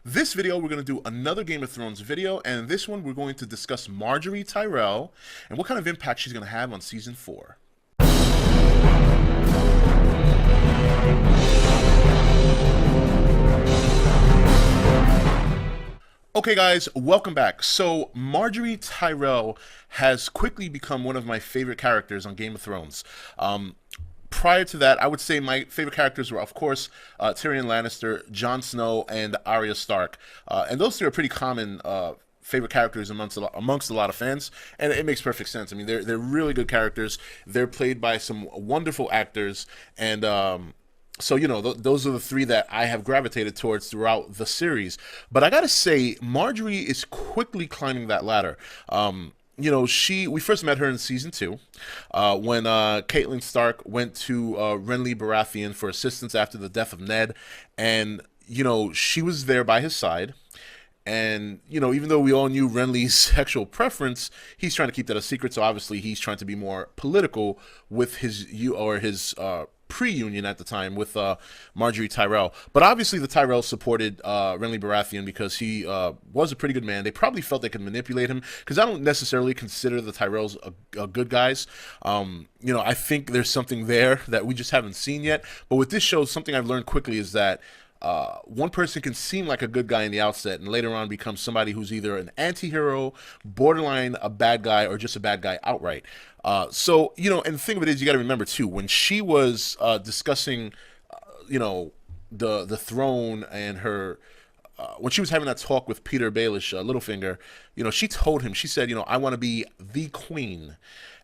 This video, we're going to do another Game of Thrones video, and this one we're going to discuss Margaery Tyrell and what kind of impact she's going to have on Season 4. Okay guys, welcome back. So Margaery Tyrell has quickly become one of my favorite characters on Game of Thrones. Prior to that, I would say my favorite characters were, of course, Tyrion Lannister, Jon Snow, and Arya Stark. And those three are pretty common favorite characters amongst a lot of fans, and it makes perfect sense. I mean, they're really good characters. They're played by some wonderful actors, and so, you know, those are the three that I have gravitated towards throughout the series. But I gotta say, Margaery is quickly climbing that ladder. You know, we first met her in season 2, when Catelyn Stark went to Renly Baratheon for assistance after the death of Ned, and you know, she was there by his side. And you know, even though we all knew Renly's sexual preference, he's trying to keep that a secret. So obviously, he's trying to be more political with his pre-union at the time with Margaery Tyrell. But obviously the Tyrells supported Renly Baratheon because he was a pretty good man. They probably felt they could manipulate him, because I don't necessarily consider the Tyrells a good guys. You know, I think there's something there that we just haven't seen yet. But with this show, something I've learned quickly is that one person can seem like a good guy in the outset and later on become somebody who's either an anti-hero, borderline a bad guy, or just a bad guy outright. So, you know, and the thing of it is, you got to remember too, when she was discussing, you know, the throne and her, when she was having that talk with Peter Baelish, Littlefinger, you know, she told him, she said, you know, I want to be the queen.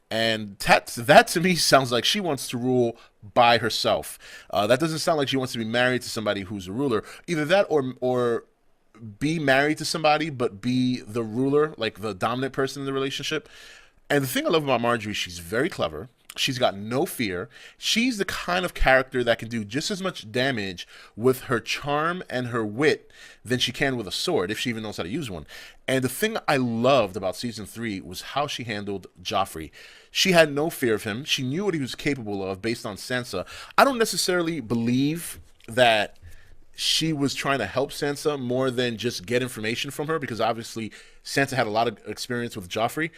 And that to me sounds like she wants to rule by herself. That doesn't sound like she wants to be married to somebody who's a ruler. Either that or be married to somebody but be the ruler, like the dominant person in the relationship. And the thing I love about Margaery, she's very clever. She's got no fear. She's the kind of character that can do just as much damage with her charm and her wit than she can with a sword, if she even knows how to use one. And the thing I loved about Season 3 was how she handled Joffrey. She had no fear of him. She knew what he was capable of based on Sansa. I don't necessarily believe that she was trying to help Sansa more than just get information from her, because obviously Sansa had a lot of experience with Joffrey.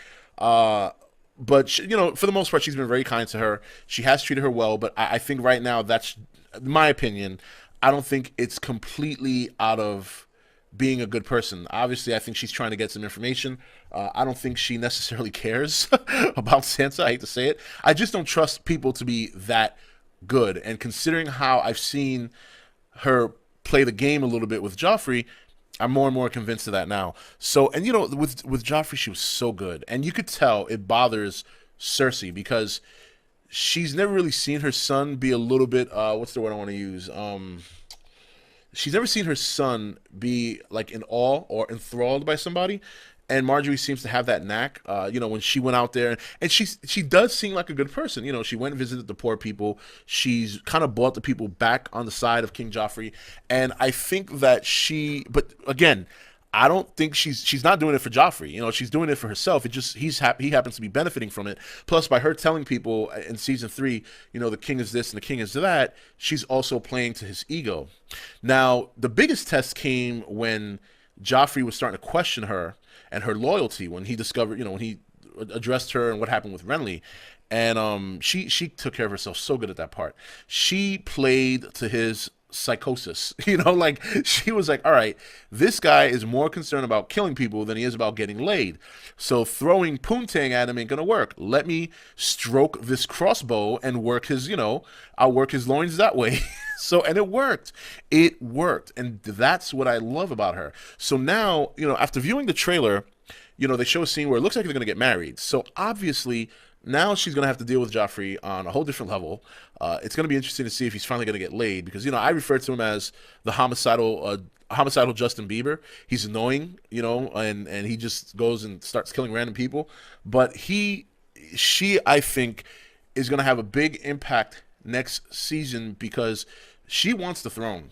But she, you know, for the most part, she's been very kind to her. She has treated her well, but I think right now, that's my opinion. I don't think it's completely out of being a good person. Obviously, I think she's trying to get some information. I don't think she necessarily cares about Sansa. I hate to say it. I just don't trust people to be that good. And considering how I've seen her play the game a little bit with Joffrey, I'm more and more convinced of that now. So, and you know, with Joffrey, she was so good, and you could tell it bothers Cersei because she's never really seen her son be a little bit. What's the word I want to use? She's never seen her son be like in awe or enthralled by somebody. And Margaery seems to have that knack. You know, when she went out there, and she does seem like a good person. You know, she went and visited the poor people. She's kind of brought the people back on the side of King Joffrey. And I think that but again, I don't think she's not doing it for Joffrey. You know, she's doing it for herself. It just he happens to be benefiting from it. Plus, by her telling people in season 3, you know, the king is this and the king is that, she's also playing to his ego. Now, the biggest test came when Joffrey was starting to question her and her loyalty, when he discovered, you know, when he addressed her and what happened with Renly. And she took care of herself so good at that part. She played to his psychosis. You know, like, she was like, all right, this guy is more concerned about killing people than he is about getting laid. So throwing poontang at him ain't gonna work. Let me stroke this crossbow and work his, you know, I'll work his loins that way. So, and it worked. It worked. And that's what I love about her. So now, you know, after viewing the trailer, you know, they show a scene where it looks like they're going to get married. So obviously, now she's going to have to deal with Joffrey on a whole different level. It's going to be interesting to see if he's finally going to get laid, because, you know, I refer to him as the homicidal Justin Bieber. He's annoying, you know, and he just goes and starts killing random people. But she, I think, is going to have a big impact next season, because She wants the throne.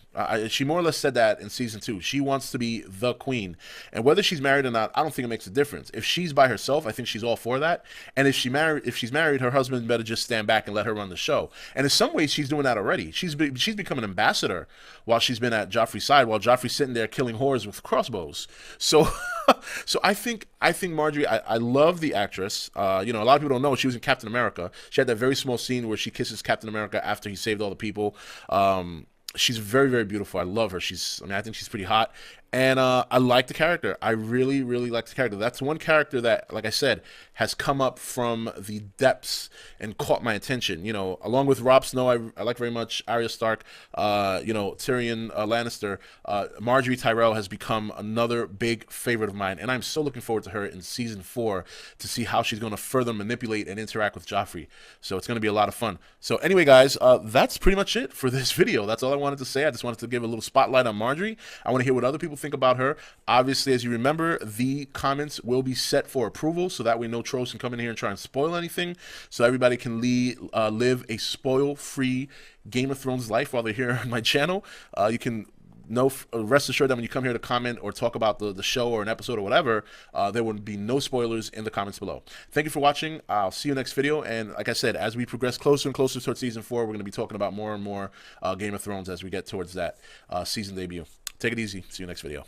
She more or less said that in season 2. She wants to be the queen, and whether she's married or not, I don't think it makes a difference. If she's by herself, I think she's all for that. And if she's married, her husband better just stand back and let her run the show. And in some ways, she's doing that already. She's become an ambassador while she's been at Joffrey's side, while Joffrey's sitting there killing whores with crossbows. So, so I think Margaery. I love the actress. You know, a lot of people don't know she was in Captain America. She had that very small scene where she kisses Captain America after he saved all the people. She's very, very beautiful. I love her. I mean, I think she's pretty hot. And I like the character. I really, really like the character. That's one character that, like I said, has come up from the depths and caught my attention. You know, along with Rob Snow, I like very much Arya Stark. You know, Tyrion Lannister. Margaery Tyrell has become another big favorite of mine, and I'm so looking forward to her in season 4 to see how she's going to further manipulate and interact with Joffrey. So it's going to be a lot of fun. So anyway, guys, that's pretty much it for this video. That's all I wanted to say. I just wanted to give a little spotlight on Margaery. I want to hear what other people think about her. Obviously, as you remember, the comments will be set for approval, so that way no trolls can come in here and try and spoil anything, so everybody can live a spoil-free Game of Thrones life while they're here on my channel. You can rest assured that when you come here to comment or talk about the show or an episode or whatever, there will be no spoilers in the comments below. Thank you for watching. I'll see you next video. And like I said, as we progress closer and closer towards season 4, we're going to be talking about more and more Game of Thrones as we get towards that season debut. Take it easy. See you next video.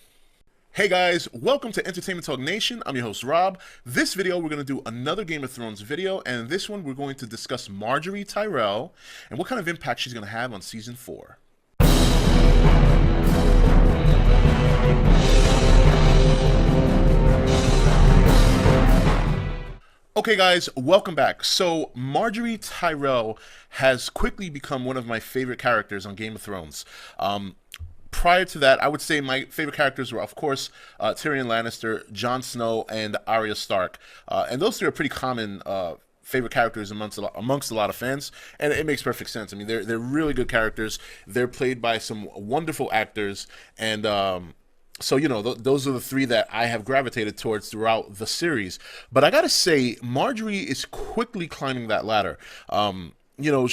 Hey guys, welcome to Entertainment Talk Nation. I'm your host Rob. This video we're going to do another Game of Thrones video, and this one we're going to discuss Margaery Tyrell and what kind of impact she's going to have on season 4. Okay guys, welcome back. So Margaery Tyrell has quickly become one of my favorite characters on Game of Thrones. Prior to that, I would say my favorite characters were, of course, Tyrion Lannister, Jon Snow, and Arya Stark. And those three are pretty common favorite characters amongst a lot of fans, and it makes perfect sense. I mean, they're really good characters. They're played by some wonderful actors, and so, you know, those are the three that I have gravitated towards throughout the series. But I gotta say, Margaery is quickly climbing that ladder. You know,